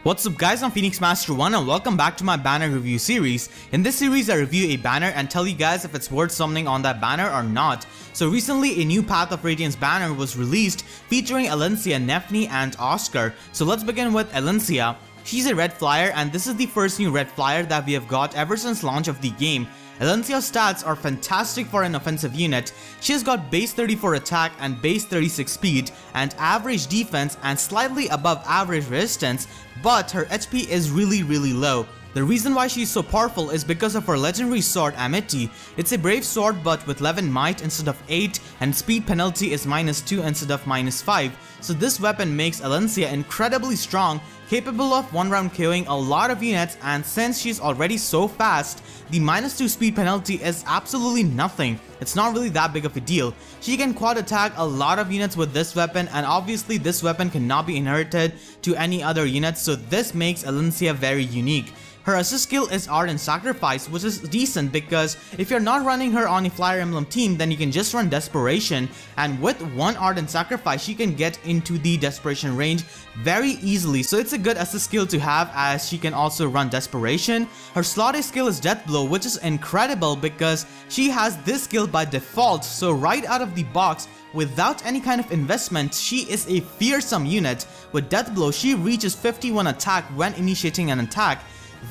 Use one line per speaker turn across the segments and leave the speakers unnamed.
What's up guys, I'm Phoenix Master 1 and welcome back to my banner review series. In this series I review a banner and tell you guys if it's worth summoning on that banner or not. So recently a new Path of Radiance banner was released featuring Elincia, Nefni and Oscar. So let's begin with Elincia. She's a red flyer and this is the first new red flyer that we have got ever since launch of the game. Elincia's stats are fantastic for an offensive unit. She has got base 34 attack and base 36 speed and average defense and slightly above average resistance, but her HP is really low. The reason why she is so powerful is because of her legendary sword Amity. It's a brave sword but with 11 might instead of 8 and speed penalty is -2 instead of -5. So this weapon makes Elincia incredibly strong, capable of one round KOing a lot of units, and since she's already so fast, the -2 speed penalty is absolutely nothing. It's not really that big of a deal. She can quad attack a lot of units with this weapon, and obviously this weapon cannot be inherited to any other unit, so this makes Elincia very unique. Her assist skill is Ardent Sacrifice, which is decent because if you're not running her on a Flyer Emblem team, then you can just run Desperation, and with one Ardent Sacrifice she can get into the Desperation range very easily, so it's a good assist skill to have as she can also run Desperation. Her slot A skill is Death Blow, which is incredible because she has this skill by default, so right out of the box without any kind of investment, she is a fearsome unit. With Death Blow, she reaches 51 attack when initiating an attack.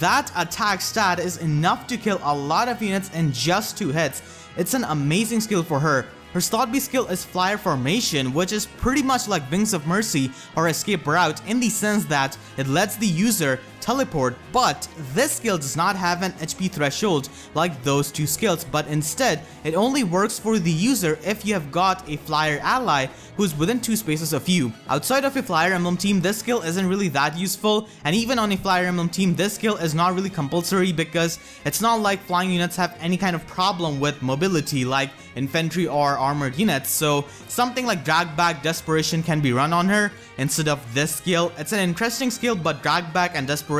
That attack stat is enough to kill a lot of units in just 2 hits. It's an amazing skill for her. Her slot B skill is Flyer Formation, which is pretty much like Wings of Mercy or Escape Route in the sense that it lets the user teleport, but this skill does not have an HP threshold like those two skills, but instead it only works for the user if you have got a flyer ally who's within 2 spaces of you. Outside of a Flyer Emblem team, this skill isn't really that useful, and even on a Flyer Emblem team this skill is not really compulsory because it's not like flying units have any kind of problem with mobility like infantry or armored units, so something like Drag Back Desperation can be run on her instead of this skill. It's an interesting skill, but Drag Back and Desperation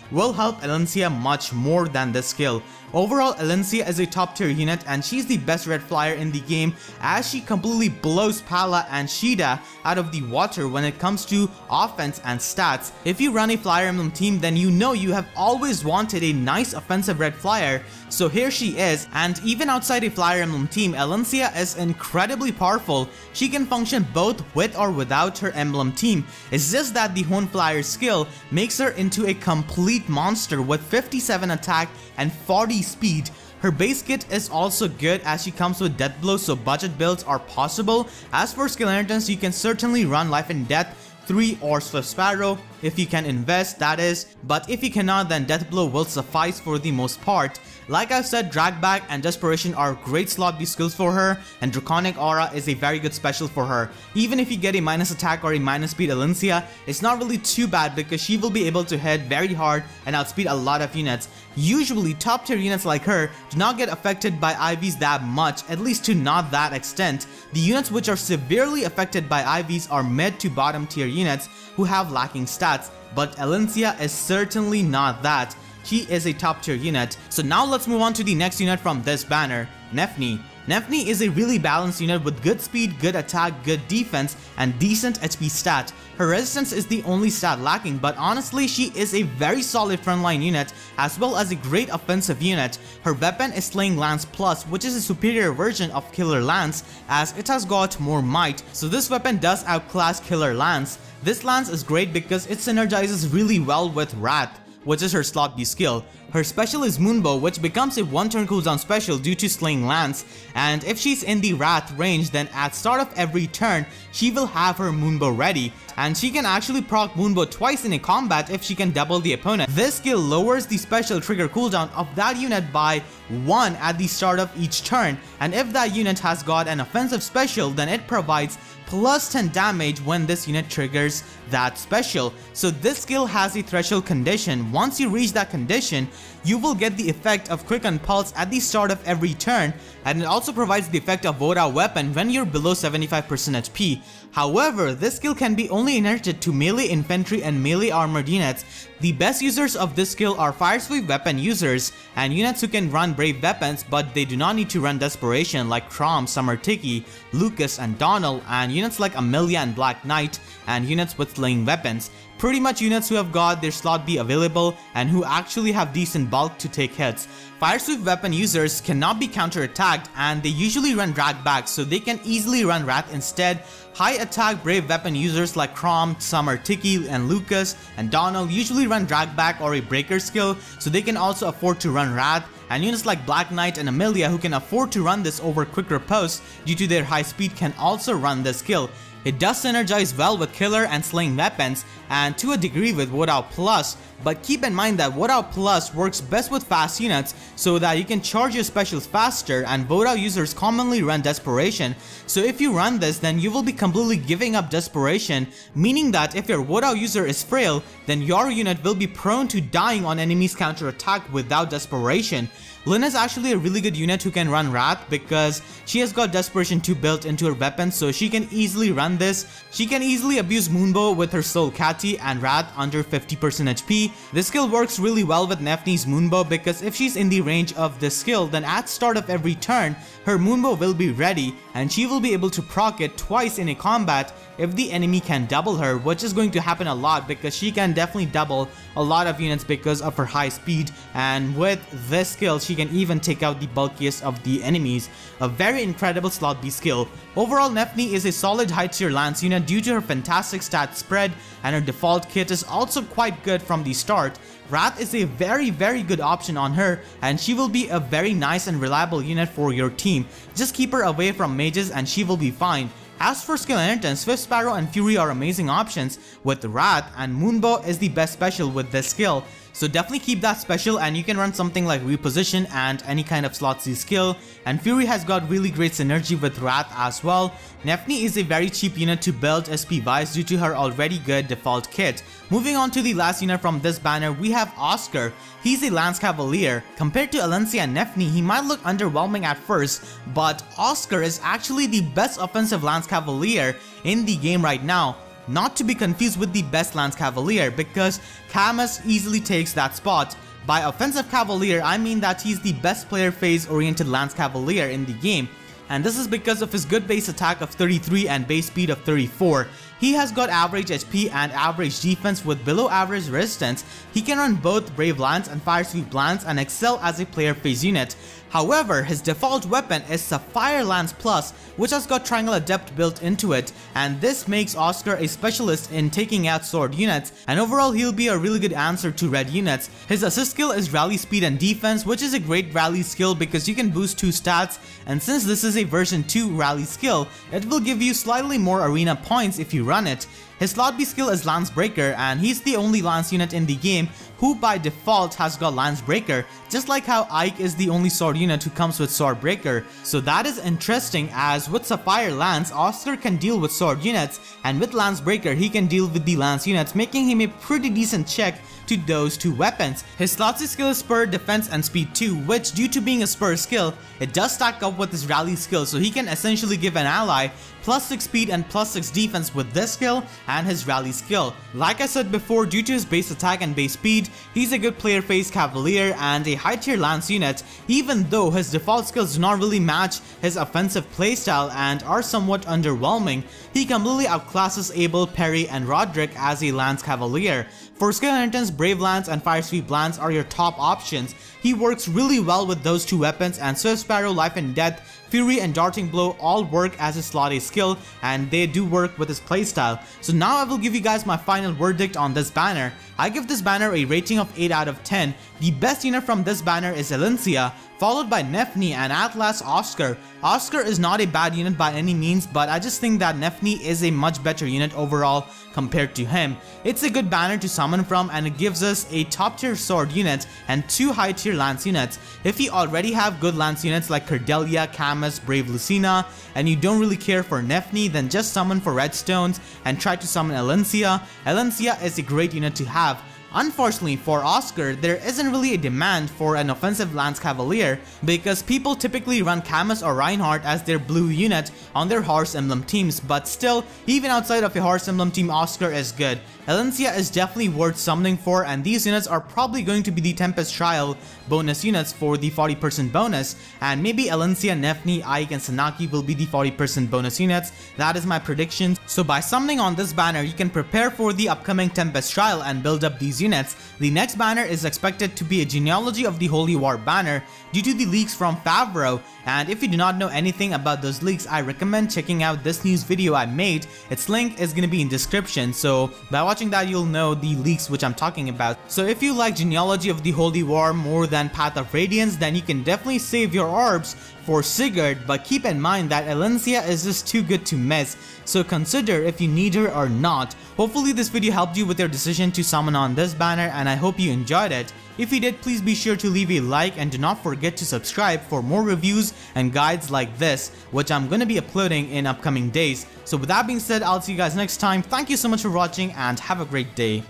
will help Elincia much more than this skill. Overall, Elincia is a top tier unit and she's the best red flyer in the game as she completely blows Pala and Shida out of the water when it comes to offense and stats. If you run a Flyer Emblem team, then you know you have always wanted a nice offensive red flyer, so here she is, and even outside a Flyer Emblem team, Elincia is incredibly powerful. She can function both with or without her emblem team. It's just that the Hone Flyer skill makes her into a complete monster with 57 attack and 40 speed. Her base kit is also good as she comes with Death Blow, so budget builds are possible. As for skill inheritance, you can certainly run Life and Death 3 or Swift Sparrow if you can invest, that is, but if you cannot, then Death Blow will suffice for the most part. Like I said, Drag Back and Desperation are great slot B skills for her, and Draconic Aura is a very good special for her. Even if you get a minus attack or a minus speed Elincia, it's not really too bad because she will be able to hit very hard and outspeed a lot of units. Usually top tier units like her do not get affected by IVs that much, at least to not that extent. The units which are severely affected by IVs are mid to bottom tier units who have lacking stats, but Elincia is certainly not that. She is a top tier unit. So now let's move on to the next unit from this banner, Nefni. Nefni is a really balanced unit with good speed, good attack, good defense, and decent HP stat. Her resistance is the only stat lacking, but honestly she is a very solid frontline unit as well as a great offensive unit. Her weapon is Slaying Lance Plus, which is a superior version of Killer Lance as it has got more might, so this weapon does outclass Killer Lance. This lance is great because it synergizes really well with Wrath, which is her slot B skill. Her special is Moonbow, which becomes a 1-turn cooldown special due to Slaying Lance, and if she's in the Wrath range, then at start of every turn, she will have her Moonbow ready, and she can actually proc Moonbow twice in a combat if she can double the opponent. This skill lowers the special trigger cooldown of that unit by 1 at the start of each turn, and if that unit has got an offensive special, then it provides plus 10 damage when this unit triggers that special. So this skill has a threshold condition. Once you reach that condition, you will get the effect of Quick and Pulse at the start of every turn, and it also provides the effect of Voda Weapon when you're below 75% HP. However, this skill can be only inherited to melee infantry and melee armored units. The best users of this skill are Fire Sweep weapon users and units who can run brave weapons but they do not need to run Desperation like Chrom, Summer Tiki, Lucas and Donald, and units like Amelia and Black Knight, and units with slaying weapons. Pretty much units who have got their slot B available and who actually have decent bulk to take hits. Fire Swift weapon users cannot be counter-attacked and they usually run drag back, so they can easily run Wrath instead. High attack brave weapon users like Chrom, Summer, Tiki, and Lucas and Donald usually run drag back or a breaker skill, so they can also afford to run Wrath. And units like Black Knight and Amelia who can afford to run this over quick riposte due to their high speed can also run this skill. It does synergize well with killer and slaying weapons and to a degree with Ward Out Plus, but keep in mind that Ward Out Plus works best with fast units so that you can charge your specials faster, and Ward Out users commonly run Desperation, so if you run this then you will be completely giving up Desperation, meaning that if your Ward Out user is frail, then your unit will be prone to dying on enemies counter attack without Desperation. Lyn is actually a really good unit who can run Wrath because she has got Desperation 2 built into her weapon, so she can easily run this. She can easily abuse Moonbow with her Soul Catty and Wrath under 50% HP. This skill works really well with Nefni's Moonbow because if she's in the range of this skill, then at start of every turn, her Moonbow will be ready and she will be able to proc it twice in a combat if the enemy can double her, which is going to happen a lot because she can definitely double a lot of units because of her high speed, and with this skill she can even take out the bulkiest of the enemies. A very incredible slot B skill. Overall, Nefni is a solid high tier lance unit due to her fantastic stat spread, and her default kit is also quite good from the start. Wrath is a very good option on her, and she will be a very nice and reliable unit for your team. Just keep her away from mages and she will be fine. As for skill inheritance, Swift Sparrow and Fury are amazing options with Wrath, and Moonbow is the best special with this skill. So definitely keep that special, and you can run something like Reposition and any kind of slot C skill, and Fury has got really great synergy with Wrath as well. Nefni is a very cheap unit to build SP wise due to her already good default kit. Moving on to the last unit from this banner, we have Oscar. He's a Lance Cavalier. Compared to Alencia and Nefni, he might look underwhelming at first, but Oscar is actually the best offensive Lance Cavalier in the game right now. Not to be confused with the best Lance Cavalier, because Camus easily takes that spot. By offensive Cavalier, I mean that he's the best player phase oriented Lance Cavalier in the game, and this is because of his good base attack of 33 and base speed of 34. He has got average HP and average defense with below average resistance. He can run both Brave Lance and Fire Sweep Lance and excel as a player phase unit. However, his default weapon is Sapphire Lance Plus, which has got Triangle Adept built into it, and this makes Oscar a specialist in taking out sword units, and overall he'll be a really good answer to red units. His assist skill is Rally Speed and Defense, which is a great rally skill because you can boost 2 stats, and since this is a version 2 rally skill, it will give you slightly more arena points if you run it. His slot B skill is Lance Breaker, and he's the only Lance unit in the game who by default has got Lance Breaker, just like how Ike is the only sword unit who comes with Sword Breaker. So that is interesting, as with Sapphire Lance, Oscar can deal with sword units, and with Lance Breaker he can deal with the Lance units, making him a pretty decent check to those 2 weapons. His slot C skill is Spur, Defense, and Speed 2, which due to being a Spur skill, it does stack up with his Rally skill, so he can essentially give an ally +6 speed and +6 defense with this skill and his Rally skill. Like I said before, due to his base attack and base speed, he's a good player phase Cavalier and a high tier Lance unit, even though his default skills do not really match his offensive playstyle and are somewhat underwhelming. He completely outclasses Abel, Perry, and Roderick as a Lance Cavalier. For skill inheritance, Brave Lance and Fire Sweep Lance are your top options. He works really well with those 2 weapons, and Swift Sparrow, Life and Death, Fury, and Darting Blow all work as a slot A skill, and they do work with his playstyle. So now I will give you guys my final verdict on this banner. I give this banner a rating of 8 out of 10. The best unit from this banner is Alencia, followed by Nefni, and at last Oscar. Oscar is not a bad unit by any means, but I just think that Nefni is a much better unit overall compared to him. It's a good banner to summon from, and it gives us a top tier sword unit and 2 high tier Lance units. If you already have good Lance units like Cordelia, Camus, Brave Lucina, and you don't really care for Nefni, then just summon for redstones and try to summon Alencia. Alencia is a great unit to have. Unfortunately for Oscar, there isn't really a demand for an offensive Lance Cavalier because people typically run Camus or Reinhardt as their blue unit on their Horse Emblem teams, but still, even outside of a Horse Emblem team, Oscar is good. Elencia is definitely worth summoning for, and these units are probably going to be the Tempest Trial bonus units for the 40% bonus, and maybe Elencia, Nefni, Ike, and Sanaki will be the 40% bonus units. That is my prediction. So by summoning on this banner, you can prepare for the upcoming Tempest Trial and build up these units. The next banner is expected to be a Genealogy of the Holy War banner due to the leaks from Favreau, and if you do not know anything about those leaks, I recommend checking out this news video I made. Its link is gonna be in description, so by watching that you'll know the leaks which I'm talking about. So if you like Genealogy of the Holy War more than Path of Radiance, then you can definitely save your orbs for Sigurd, but keep in mind that Elencia is just too good to miss, so consider if you need her or not. Hopefully this video helped you with your decision to summon on this banner, and I hope you enjoyed it. If you did, please be sure to leave a like and do not forget to subscribe for more reviews and guides like this, which I'm gonna be uploading in upcoming days. So with that being said, I'll see you guys next time. Thank you so much for watching and have a great day.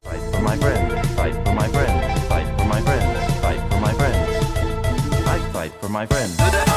Fight for my friends, fight for my friends, fight for my friends, fight for my friends. I fight for my friends.